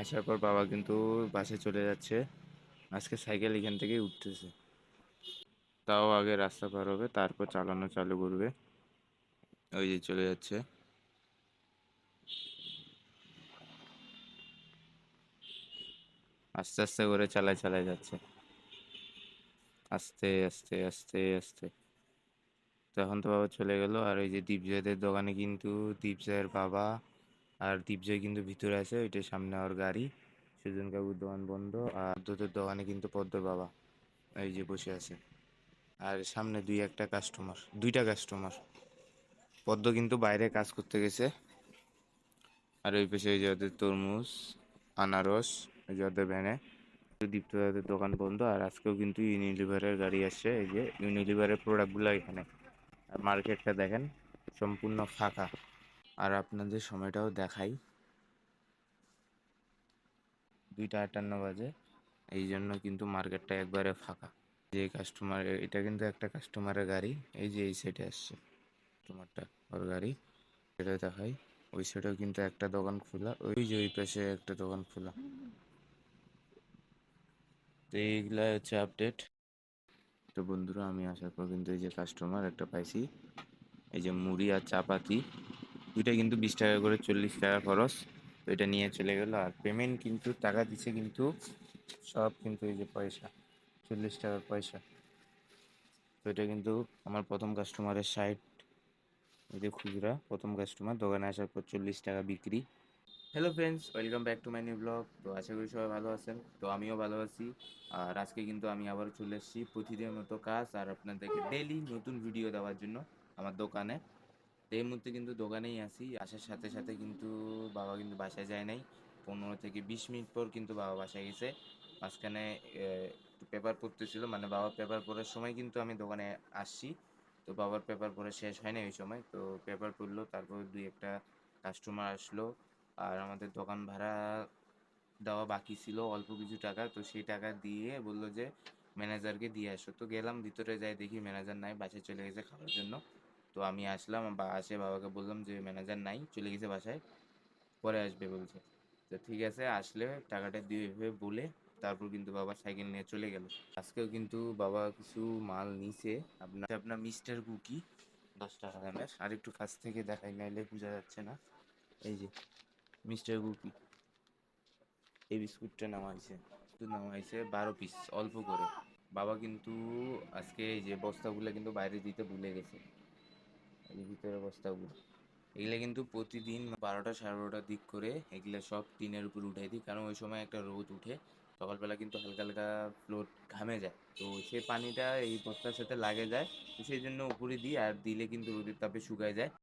আসার পর বাবা কিন্তু বাসে চলে যাচ্ছে। আজকে সাইকেল এখান থেকেই উঠতেছে। তাও আগে রাস্তা পার হবে, তারপর চালানো চালু করবে। ওই যে চলে যাচ্ছে। আস্তে আস্তে করে চালায় চালায় যাচ্ছে, আস্তে আস্তে আস্তে আস্তে। তো এখন তো বাবা চলে গেল। আর ওই যে দীপজয়দের দোকানে কিন্তু দীপজয়ের বাবা আর দীপজয় কিন্তু ভিতরে আছে, ওইটার সামনে ওর গাড়ি। সুজন কাকুর দোকান বন্ধ। আর দুধের দোকানে কিন্তু পদ্মর বাবা এই যে বসে আছে। আর সামনে দুইটা কাস্টমার। পদ্ম কিন্তু বাইরে কাজ করতে গেছে। আর ওই পাশে ওই যে ওদের তরমুজ, আনারস, ওই যে ওদের ভ্যানে। দীপ্ত দাদের দোকান বন্ধ। আর আজকেও কিন্তু ইউনিলিভারের গাড়ি আসছে, এই যে ইউনিলিভারের প্রোডাক্টগুলো এখানে। আর মার্কেটটা দেখেন সম্পূর্ণ ফাঁকা। আর আপনাদের সময়টাও দেখাই, 2:58 বাজে। এই জন্য কিন্তু মার্কেটটা একবারে ফাঁকা। যে কাস্টমার, এটা কিন্তু একটা কাস্টমারের গাড়ি। এই যে এই সাইডে আসছে কাস্টমারটা, ওর গাড়ি। এটা দেখাই। ওই সাইডেও কিন্তু একটা দোকান খোলা, ওই যে ওই পাশে একটা দোকান খোলা। তো এইগুলা হচ্ছে আপডেট। তো বন্ধুরা, আমি আসার পর কিন্তু এই যে কাস্টমার একটা পাইছি, এই যে মুড়ি আর চাপাতি, দুইটা কিন্তু 20 টাকা করে, 40 টাকা খরচ। তো এটা নিয়ে চলে গেল। আর পেমেন্ট কিন্তু টাকা দিচ্ছে কিন্তু সব কিন্তু এই যে পয়সা, 40 টাকার পয়সা। তো এটা কিন্তু আমার প্রথম কাস্টমারের সাইড। এই যে খুচরা প্রথম কাস্টমার, দোকানে আসার পর 40 টাকা বিক্রি। Hello friends, welcome back to my new blog. তো আশা করি সবাই ভালো আছেন। তো আমিও ভালো আছি। আর আজকে কিন্তু আমি আবারও চলে এসেছি প্রতিদিনের মতো কাজ আর আপনাদেরকে ডেইলি নতুন ভিডিও দেওয়ার জন্য আমার দোকানে। তো এই মুহূর্তে কিন্তু দোকানেই আছি। আসার সাথে সাথে কিন্তু বাবা কিন্তু বাসায় যায় নাই। 15 থেকে 20 মিনিট পর কিন্তু বাবা বাসায় গেছে। মাঝখানে একটু পেপার পড়তেছিল, মানে বাবার পেপার পড়ার সময় কিন্তু আমি দোকানে আসছি। তো বাবার পেপার পড়া শেষ হয় না ওই সময়। তো পেপার পড়লো, তারপর দুই একটা কাস্টমার আসলো। আর আমাদের দোকান ভাড়া দেওয়া বাকি ছিল অল্প কিছু টাকা। তো সেই টাকা দিয়ে বললো যে ম্যানেজারকে দিয়ে আসো। তো গেলাম, ভিতরে যাই, দেখি ম্যানেজার নাই, বাসায় চলে গেছে খাওয়ার জন্য। তো আমি আসলাম, বা আসে বাবাকে বললাম যে ম্যানেজার নাই, চলে গেছে বাসায়, পরে আসবে বলছে। তো ঠিক আছে, আসলে টাকাটা দিয়ে এভাবে বলে তারপর কিন্তু বাবা সাইকেল নিয়ে চলে গেল। আজকেও কিন্তু বাবা কিছু মাল নিছে। আপনার মিস্টার কুকি 10 টাকা দামের। আর একটু কাছ থেকে দেখাই, নাইলে বোঝা যাচ্ছে না। এই যে মিস্টার কুকি, এই বিস্কুটটা নামাইছে 12 পিস, অল্প করে। বাবা কিন্তু আজকে এই যে বস্তাগুলো কিন্তু বাইরে দিতে ভুলে গেছে, এই ভিতরে বস্তাগুলো। এগুলো কিন্তু প্রতিদিন 12টা সাড়ে 12টার দিক করে এগুলো সব টিনের উপর উঠাই দিই, কারণ ওই সময় একটা রোদ উঠে। সকালবেলা কিন্তু হালকা হালকা ফ্লোর ঘামে যায়, তো সেই পানিটা এই বস্তার সাথে লাগে যায়। তো সেই জন্য উপরে দিই, আর দিলে কিন্তু রোদের তাপে শুকায় যায়।